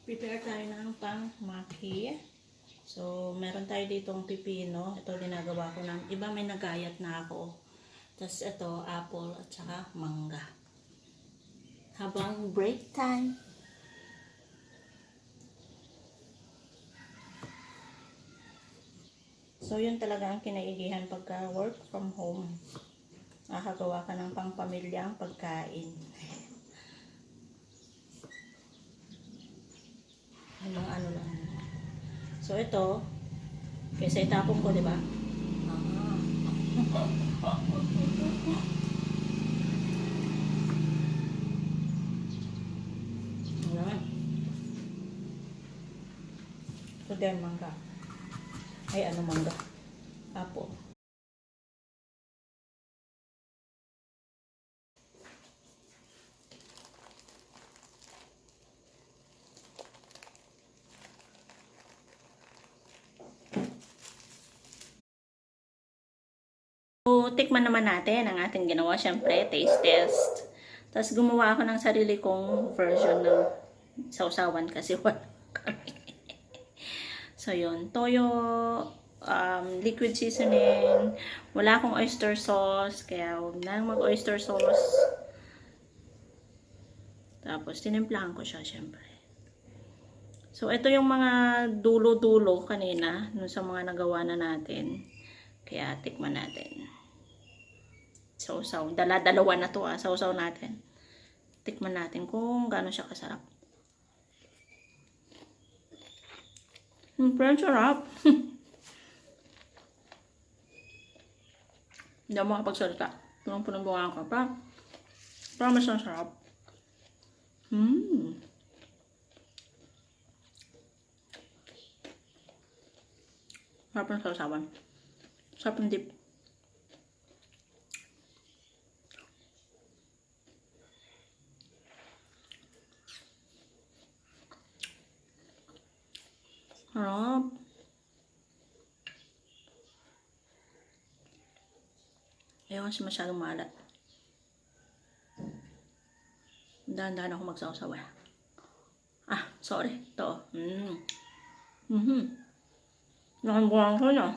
Prepare tayo ng pang-maki. So, meron tayo ditong pipino. Ito ginagawa ko ng iba, may nagayat na ako. Tapos ito, apple at saka mangga. Habang break time. So, yun talaga ang kinaigihan pagka work from home. Nakagawa ka ng pang-pamilyang pagkain. Yung mga ano lang. So, ito, kaysa itapon ko, di ba? Ayan. So, then, mangga. Ay, ano mangga? Apple. So, tikman naman natin ang ating ginawa. Siyempre, taste test. Tapos, gumawa ako ng sarili kong version ng sausawan kasi wala kami. So, yun. Toyo, liquid seasoning. Wala akong oyster sauce. Kaya, huwag na mag-oyster sauce. Tapos, tinimplahan ko siya, siyempre. So, ito yung mga dulo-dulo kanina, nun sa mga nagawa na natin. Kaya, tikman natin. Sausaw. Dalawa na to sausaw natin. Tikman natin kung gaano siya kasarap. Pero sarap. Hindi ako makapagsalita. Punong-punong bunga ko. Pero mas sarap. Sarap ng sausawan. Sarap ng dip. Sarap. Ayaw kasi masyadong maalat. Dahan-dahan ako magsawsaw. Sorry. Ito. Nakang buwang ko na.